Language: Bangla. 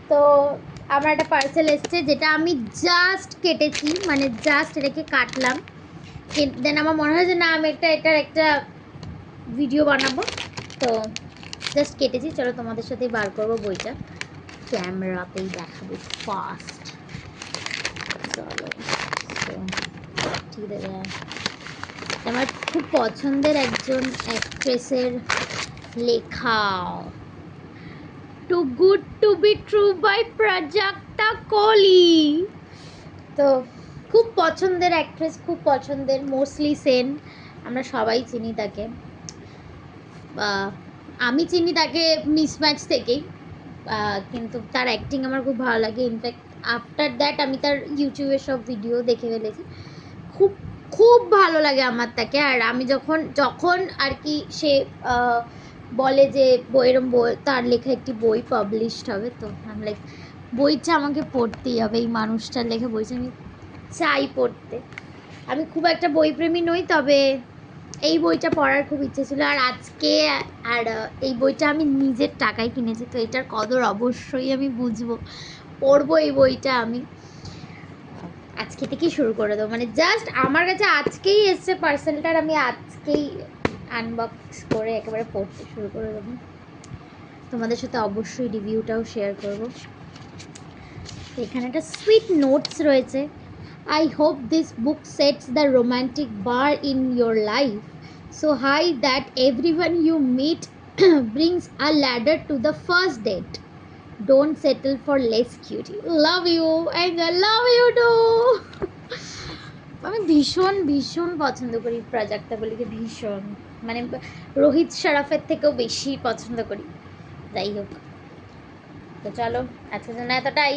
তো আমার একটা পার্সেল এসছে, যেটা আমি জাস্ট কেটেছি, মানে জাস্ট এটাকে কাটলাম। দেন আমার মনে হয় যে না, আমি এটার একটা ভিডিও বানাবো, তো জাস্ট কেটেছি। চলো তোমাদের সাথেই বার করবো বইটা, ক্যামেরাতেই দেখাবো ফার্স্ট। চলো, ঠিক আছে। আমার খুব পছন্দের একজন অ্যাক্ট্রেসের লেখা, too good to be true by Prajakta Koli. তো খুব পছন্দের অ্যাক্ট্রেস, খুব পছন্দের, মোস্টলি সেন, আমরা সবাই চিনি তাকে। আমি চিনি তাকে মিসম্যাচ থেকেই, কিন্তু তার অ্যাক্টিং আমার খুব ভালো লাগে। ইনফ্যাক্ট আফটার দ্যাট আমি তার ইউটিউবের সব ভিডিও দেখে ফেলেছি। খুব খুব ভালো লাগে আমার তাকে। আর আমি যখন যখন আর কি সে বলে যে এরম বই, তার লেখা একটি বই পাবলিশড হবে, তো আমি লাইক বইটা আমাকে পড়তেই হবে, এই মানুষটার লেখা বইটা আমি চাই পড়তে। আমি খুব একটা বইপ্রেমী নই, তবে এই বইটা পড়ার খুব ইচ্ছে ছিল। আর আজকে এই বইটা আমি নিজের টাকায় কিনেছি, তো এটার কদর অবশ্যই আমি বুঝবো, পড়বো এই বইটা আমি। আজকে থেকেই শুরু করে দেবো, মানে জাস্ট আমার কাছে আজকেই এসছে পার্সেলটার, আমি আজকেই আনবক্স করে একেবারে পড়তে শুরু করে দেবো। তোমাদের সাথে অবশ্যই রিভিউটাও শেয়ার করব। এখানে একটা সুইট নোটস রয়েছে। I hope this book sets the romantic bar in your life so high that everyone you meet brings a ladder to the first date. Don't settle for less cutie. Love you and I love you too. আমি ভীষণ ভীষণ পছন্দ করি প্রাজক্তা কোলিকে, ভীষণ, মানে রোহিত শরাফের থেকেও বেশি পছন্দ করি। যাই হোক, তো চলো আজকের জন্য এতটাই।